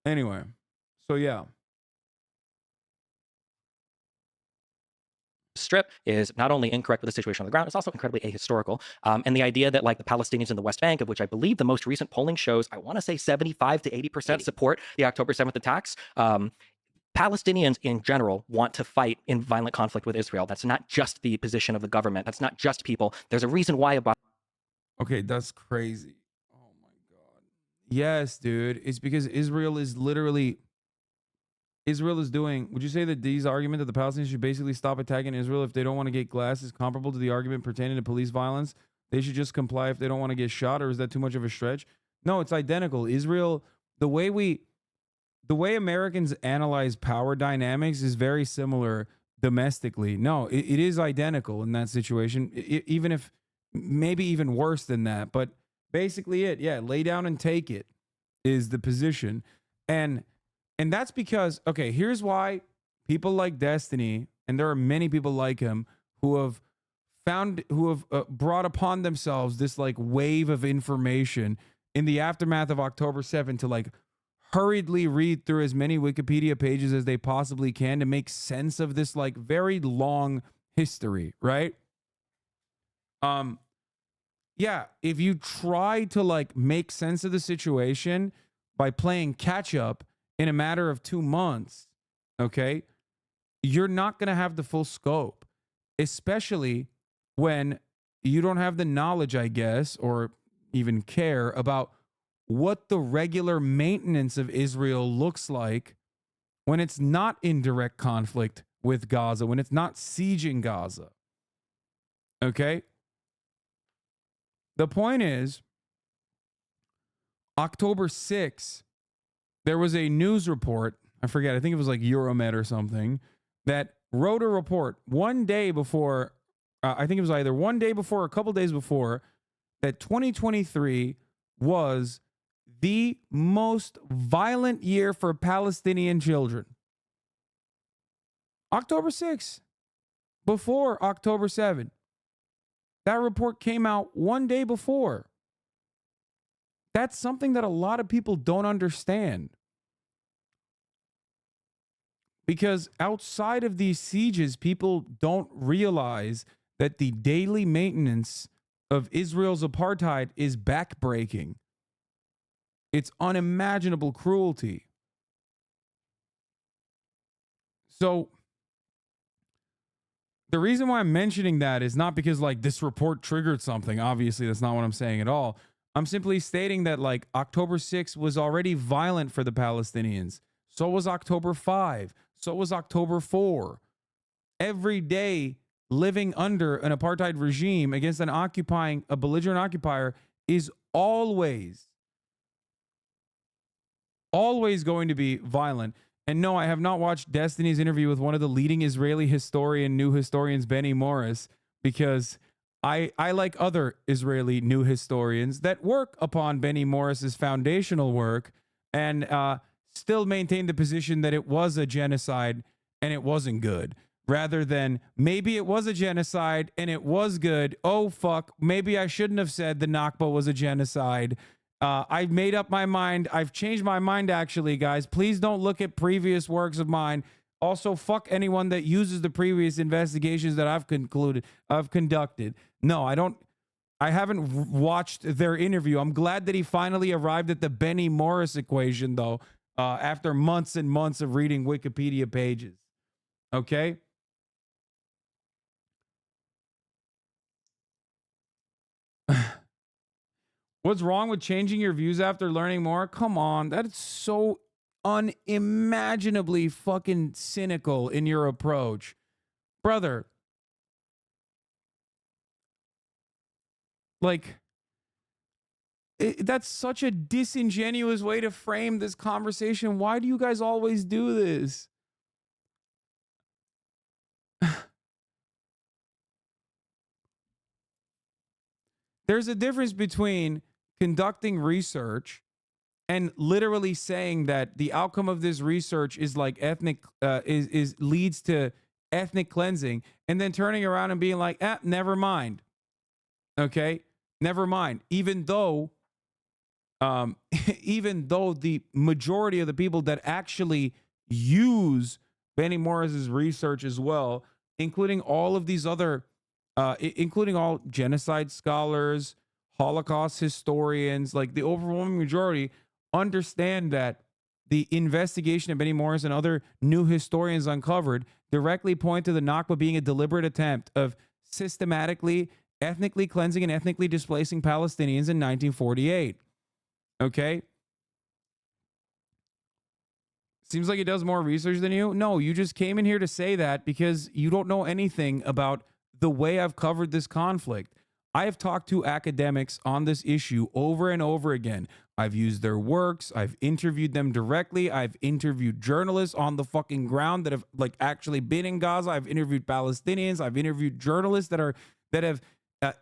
Anyway, so yeah. Strip is not only incorrect with the situation on the ground, it's also incredibly ahistorical. And the idea that like the Palestinians in the West Bank, of which I believe the most recent polling shows, I want to say 75 to 80% support the October 7th attacks. Palestinians in general want to fight in violent conflict with Israel. That's not just the position of the government. That's not just people. There's a reason why about. Okay, that's crazy. Oh my God. Yes, dude. It's because Israel is doing. Would you say that these argument that the Palestinians should basically stop attacking Israel if they don't want to get glass is comparable to the argument pertaining to police violence? They should just comply if they don't want to get shot, or is that too much of a stretch? No, it's identical. Israel, the way Americans analyze power dynamics is very similar domestically. No, it is identical in that situation, even if maybe even worse than that. But basically, lay down and take it is the position, and that's because okay, here's why people like Destiny, and there are many people like him who have brought upon themselves this like wave of information in the aftermath of October 7th to like hurriedly read through as many Wikipedia pages as they possibly can to make sense of this like very long history, right? Yeah, if you try to like make sense of the situation by playing catch up in a matter of 2 months, okay, you're not going to have the full scope, especially when you don't have the knowledge, I guess, or even care about what the regular maintenance of Israel looks like when it's not in direct conflict with Gaza, when it's not sieging Gaza. Okay? The point is, October 6th, there was a news report, I forget, I think it was like Euromed or something, that wrote a report one day before, I think it was either one day before or a couple days before, that 2023 was the most violent year for Palestinian children. October 6th, before October 7th. That report came out one day before. That's something that a lot of people don't understand. Because outside of these sieges, people don't realize that the daily maintenance of Israel's apartheid is backbreaking. It's unimaginable cruelty. So the reason why I'm mentioning that is not because like this report triggered something. Obviously, that's not what I'm saying at all. I'm simply stating that like October 6th was already violent for the Palestinians. So was October 5. So was October 4. Every day living under an apartheid regime against a belligerent occupier is always going to be violent. And no, I have not watched Destiny's interview with one of the leading Israeli new historians, Benny Morris, because I like other Israeli new historians that work upon Benny Morris's foundational work and still maintain the position that it was a genocide and it wasn't good, rather than maybe it was a genocide and it was good. Oh, fuck. Maybe I shouldn't have said the Nakba was a genocide. I've made up my mind. I've changed my mind, actually, guys. Please don't look at previous works of mine. Also, fuck anyone that uses the previous investigations that I've conducted. No, I haven't watched their interview. I'm glad that he finally arrived at the Benny Morris equation, though, after months and months of reading Wikipedia pages. Okay? What's wrong with changing your views after learning more? Come on, that's so unimaginably fucking cynical in your approach. Brother, like, That's such a disingenuous way to frame this conversation. Why do you guys always do this? There's a difference between conducting research and literally saying that the outcome of this research is like ethnic is leads to ethnic cleansing, and then turning around and being like, never mind. Okay, never mind. Even though even though the majority of the people that actually use Benny Morris's research as well, including all of these other, including all genocide scholars, Holocaust historians, like the overwhelming majority, understand that the investigation of Benny Morris and other new historians uncovered directly point to the Nakba being a deliberate attempt of systematically, ethnically cleansing and ethnically displacing Palestinians in 1948. Okay? Seems like he does more research than you. No, you just came in here to say that because you don't know anything about the way I've covered this conflict. I have talked to academics on this issue over and over again. I've used their works. I've interviewed them directly. I've interviewed journalists on the fucking ground that have like actually been in Gaza. I've interviewed Palestinians. I've interviewed journalists that have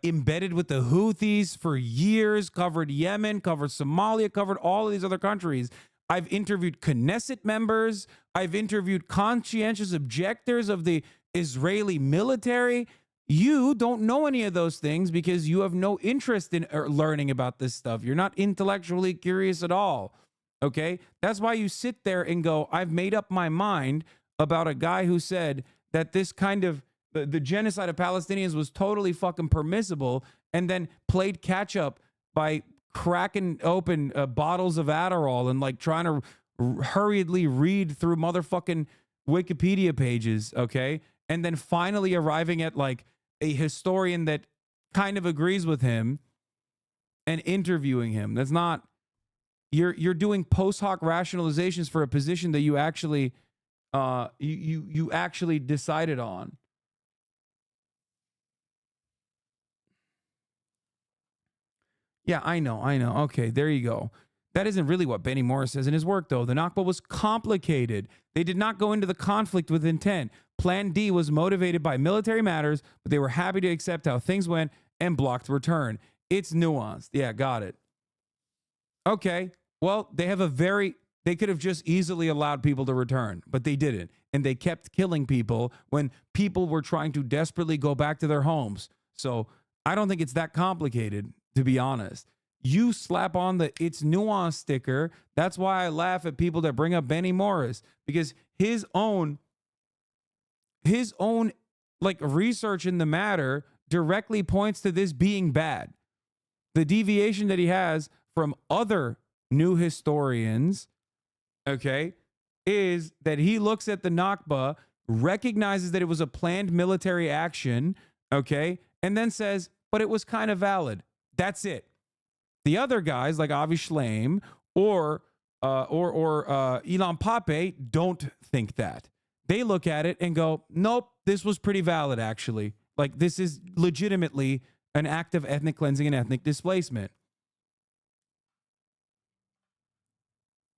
embedded with the Houthis for years, covered Yemen, covered Somalia, covered all of these other countries. I've interviewed Knesset members. I've interviewed conscientious objectors of the Israeli military. You don't know any of those things because you have no interest in learning about this stuff. You're not intellectually curious at all. Okay? That's why you sit there and go, I've made up my mind about a guy who said that this kind of the genocide of Palestinians was totally fucking permissible, and then played catch up by cracking open bottles of Adderall and like trying to hurriedly read through motherfucking Wikipedia pages, okay? And then finally arriving at like a historian that kind of agrees with him and interviewing him. That's not, you're doing post hoc rationalizations for a position that you actually you actually decided on. Yeah, I know. Okay, there you go. That isn't really what Benny Morris says in his work, though. The Nakba was complicated. They did not go into the conflict with intent. Plan D was motivated by military matters, but they were happy to accept how things went and blocked return. It's nuanced. Yeah, got it. Okay, well, they could have just easily allowed people to return, but they didn't. And they kept killing people when people were trying to desperately go back to their homes. So I don't think it's that complicated, to be honest. You slap on the "it's nuanced" sticker. That's why I laugh at people that bring up Benny Morris, because his own like research in the matter directly points to this being bad. The deviation that he has from other new historians, okay, is that he looks at the Nakba, recognizes that it was a planned military action, okay, and then says, but it was kind of valid. That's it. The other guys like Avi Shlaim or Ilan Pape don't think that. They look at it and go, nope, this was pretty valid, actually. Like, this is legitimately an act of ethnic cleansing and ethnic displacement.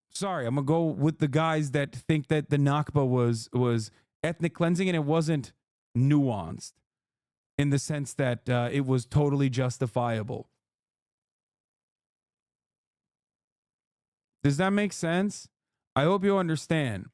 Sorry, I'm going to go with the guys that think that the Nakba was ethnic cleansing and it wasn't nuanced in the sense that it was totally justifiable. Does that make sense? I hope you understand.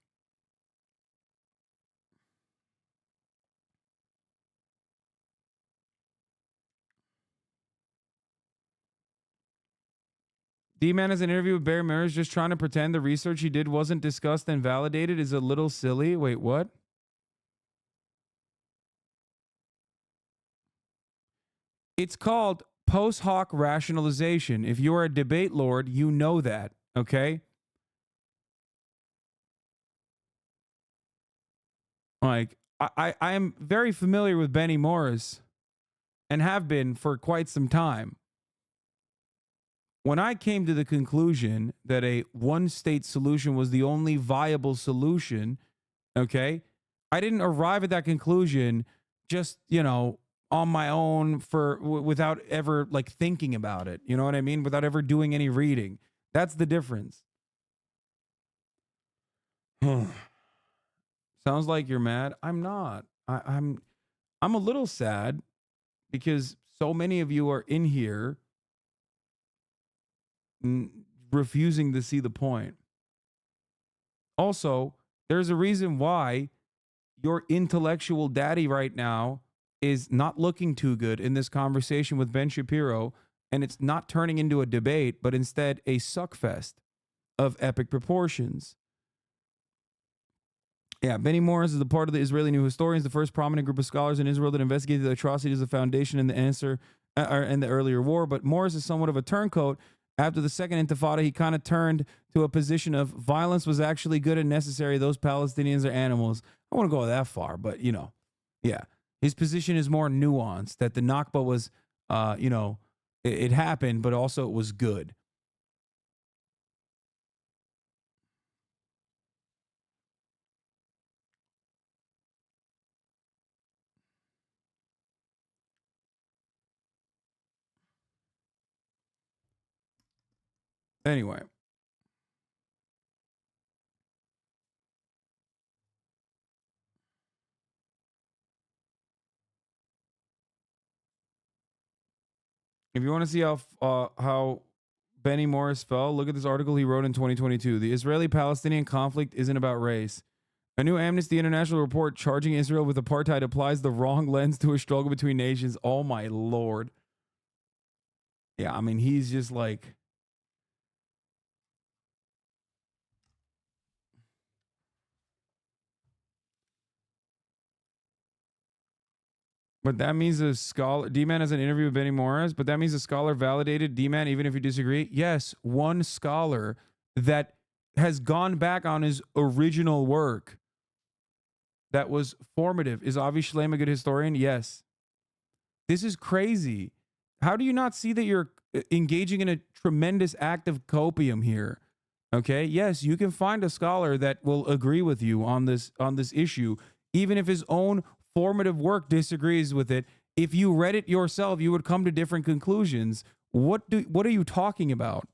D-Man has an interview with Barry Mears just trying to pretend the research he did wasn't discussed and validated is a little silly. Wait, what? It's called post hoc rationalization. If you're a debate lord, you know that, okay? Like, I am very familiar with Benny Morris and have been for quite some time. When I came to the conclusion that a one-state solution was the only viable solution, okay, I didn't arrive at that conclusion just, on my own without ever like thinking about it. You know what I mean? Without ever doing any reading. That's the difference. Sounds like you're mad. I'm not. I'm a little sad because so many of you are in here refusing to see the point. Also, there's a reason why your intellectual daddy right now is not looking too good in this conversation with Ben Shapiro, and it's not turning into a debate, but instead a suckfest of epic proportions. Yeah, Benny Morris is a part of the Israeli New Historians, the first prominent group of scholars in Israel that investigated the atrocities of foundation and the answer in the earlier war. But Morris is somewhat of a turncoat. After the Second Intifada, he kind of turned to a position of violence was actually good and necessary. Those Palestinians are animals. I don't want to go that far, but, you know, yeah. His position is more nuanced, that the Nakba was, you know, it happened, but also it was good. Anyway. If you want to see how Benny Morris fell, look at this article he wrote in 2022. The Israeli-Palestinian conflict isn't about race. A new Amnesty International report charging Israel with apartheid applies the wrong lens to a struggle between nations. Oh my Lord. Yeah, I mean, he's just like... But that means a scholar, D-Man has an interview with Benny Morris, but that means a scholar validated D-Man even if you disagree. Yes, one scholar that has gone back on his original work that was formative. Is Avi Shlaim a good historian? Yes. This is crazy. How do you not see that you're engaging in a tremendous act of copium here? Okay, yes, you can find a scholar that will agree with you on this issue, even if his own formative work disagrees with it. If you read it yourself, you would come to different conclusions. What are you talking about?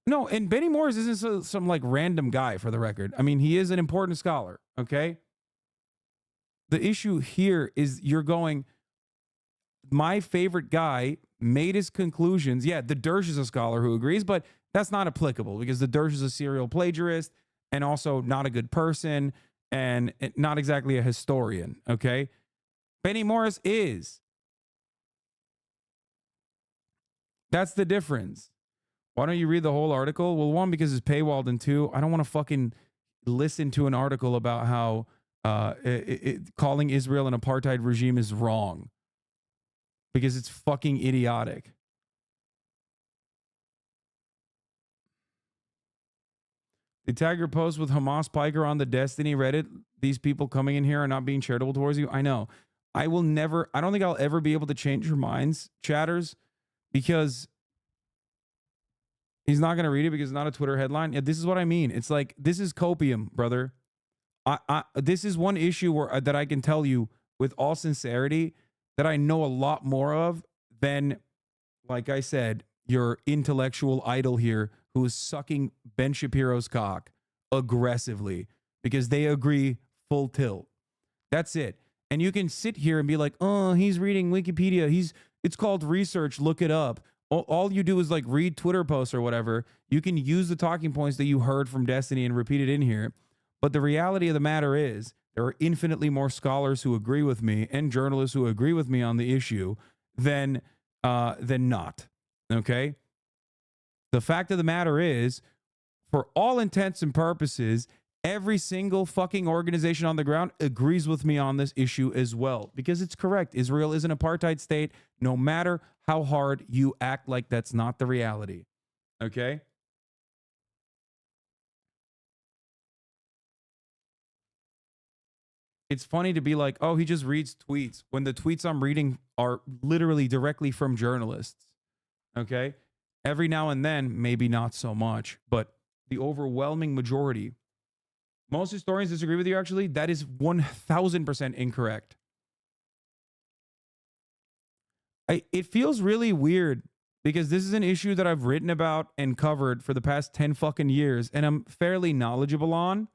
No, and Benny Morris isn't some like random guy, for the record. I mean, he is an important scholar, okay? The issue here is you're going, my favorite guy made his conclusions. Yeah, the Dersh is a scholar who agrees, but that's not applicable because the Dersh is a serial plagiarist and also not a good person and not exactly a historian, okay? Benny Morris is. That's the difference. Why don't you read the whole article? Well, one, because it's paywalled, and two, I don't want to fucking listen to an article about how calling Israel an apartheid regime is wrong because it's fucking idiotic. They tag your post with Hamas Piker on the Destiny Reddit. These people coming in here are not being charitable towards you. I know. I don't think I'll ever be able to change your minds, chatters, because he's not going to read it because it's not a Twitter headline. Yeah, this is what I mean. It's like, this is copium, brother. This is one issue that I can tell you with all sincerity that I know a lot more of than, like I said, your intellectual idol here who is sucking Ben Shapiro's cock aggressively because they agree full tilt. That's it. And you can sit here and be like, oh, he's reading Wikipedia. It's called research. Look it up. All you do is like read Twitter posts or whatever. You can use the talking points that you heard from Destiny and repeat it in here. But the reality of the matter is there are infinitely more scholars who agree with me and journalists who agree with me on the issue than not. Okay? The fact of the matter is, for all intents and purposes, every single fucking organization on the ground agrees with me on this issue as well, because it's correct. Israel is an apartheid state, no matter how hard you act like that's not the reality. Okay? It's funny to be like, oh, he just reads tweets when the tweets I'm reading are literally directly from journalists. Okay? Every now and then, maybe not so much, but the overwhelming majority. Most historians disagree with you, actually. That is 1000% incorrect. it feels really weird because this is an issue that I've written about and covered for the past 10 fucking years and I'm fairly knowledgeable on.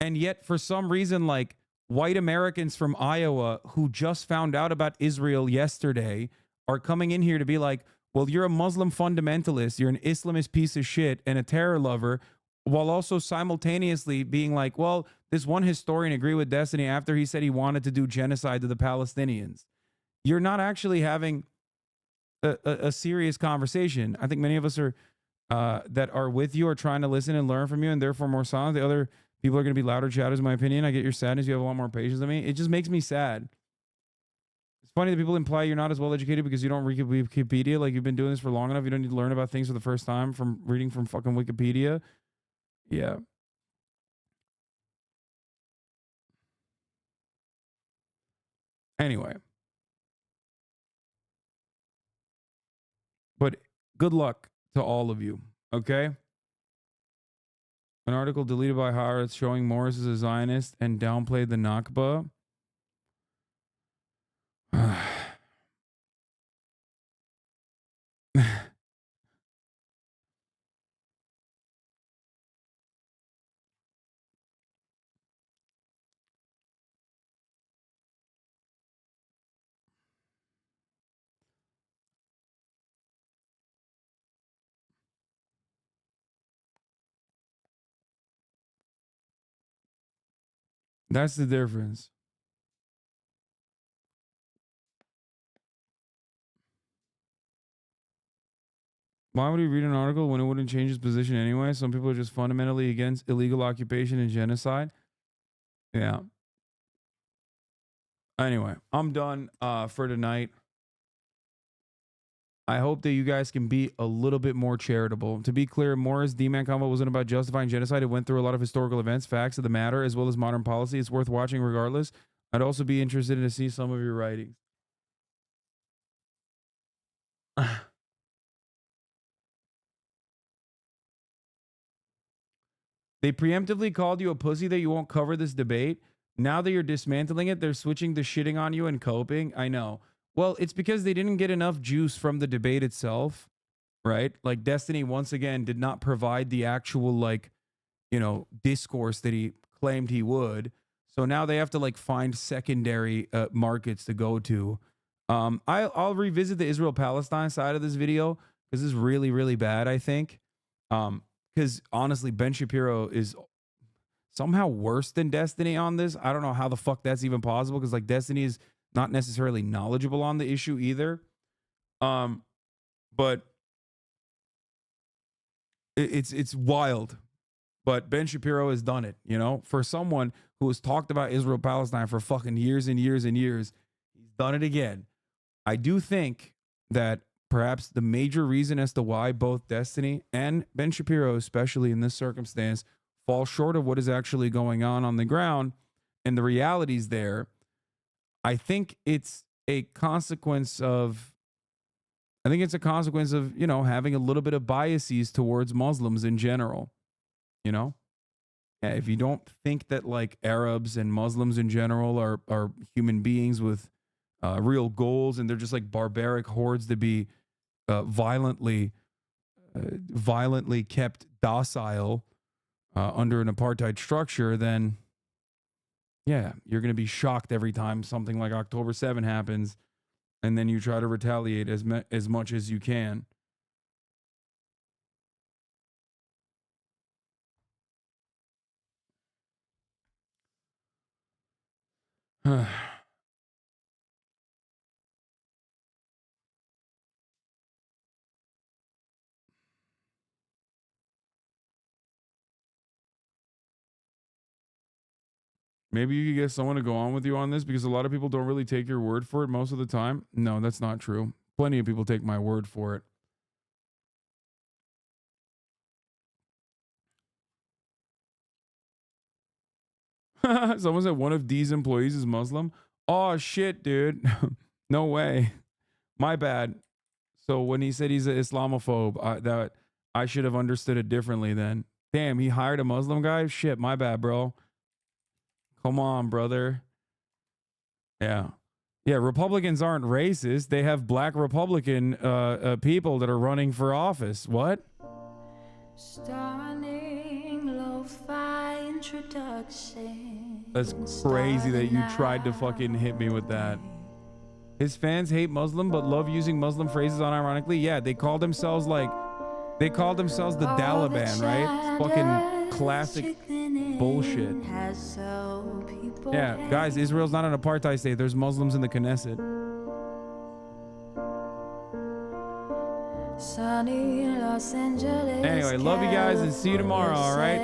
And yet, for some reason, like white Americans from Iowa who just found out about Israel yesterday are coming in here to be like, well, you're a Muslim fundamentalist, you're an Islamist piece of shit and a terror lover, while also simultaneously being like, well, this one historian agreed with Destiny after he said he wanted to do genocide to the Palestinians. You're not actually having a serious conversation. I think many of us are that are with you are trying to listen and learn from you, and therefore more silent. The other people are going to be louder chatters, in my opinion. I get your sadness. You have a lot more patience than me. It just makes me sad. It's funny that people imply you're not as well educated because you don't read Wikipedia. Like you've been doing this for long enough. You don't need to learn about things for the first time from reading from fucking Wikipedia. Yeah. Anyway. But good luck to all of you. Okay. An article deleted by Haaretz showing Morris as a Zionist and downplayed the Nakba. That's the difference. Why would he read an article when it wouldn't change his position anyway? Some people are just fundamentally against illegal occupation and genocide. Yeah. Anyway, I'm done for tonight. I hope that you guys can be a little bit more charitable. To be clear, Morris' D-Man convo wasn't about justifying genocide. It went through a lot of historical events, facts of the matter, as well as modern policy. It's worth watching regardless. I'd also be interested to see some of your writings. They preemptively called you a pussy that you won't cover this debate. Now that you're dismantling it, they're switching to shitting on you and coping. I know. Well, it's because they didn't get enough juice from the debate itself, right? Like Destiny, once again, did not provide the actual, like, discourse that he claimed he would. So now they have to, like, find secondary markets to go to. I'll revisit the Israel-Palestine side of this video because this is really, really bad, I think. Because honestly, Ben Shapiro is somehow worse than Destiny on this. I don't know how the fuck that's even possible because like Destiny is not necessarily knowledgeable on the issue either. But it's wild. But Ben Shapiro has done it, for someone who has talked about Israel Palestine for fucking years and years and years. He's done it again. I do think that perhaps the major reason as to why both Destiny and Ben Shapiro, especially in this circumstance, fall short of what is actually going on the ground and the realities there, I think it's a consequence of, having a little bit of biases towards Muslims in general. If you don't think that like Arabs and Muslims in general are human beings with real goals and they're just like barbaric hordes to be violently kept docile under an apartheid structure, then yeah, you're going to be shocked every time something like October 7 happens, and then you try to retaliate as much as you can. Maybe you could get someone to go on with you on this because a lot of people don't really take your word for it most of the time. No, that's not true. Plenty of people take my word for it. Someone said one of D's employees is Muslim. Oh, shit, dude. No way. My bad. So when he said he's an Islamophobe, that I should have understood it differently then. Damn, he hired a Muslim guy? Shit, my bad, bro. Come on, brother. Yeah. Yeah, Republicans aren't racist. They have black Republican people that are running for office. What? Stunning lo-fi introduction. That's crazy that you tried to fucking hit me with that. His fans hate Muslim but love using Muslim phrases unironically. Yeah, they call themselves the Taliban, right? Fucking classic bullshit. Yeah, guys, Israel's not an apartheid state. There's Muslims in the Knesset. Sunny Los Angeles. Anyway, love you guys and see you tomorrow, all right?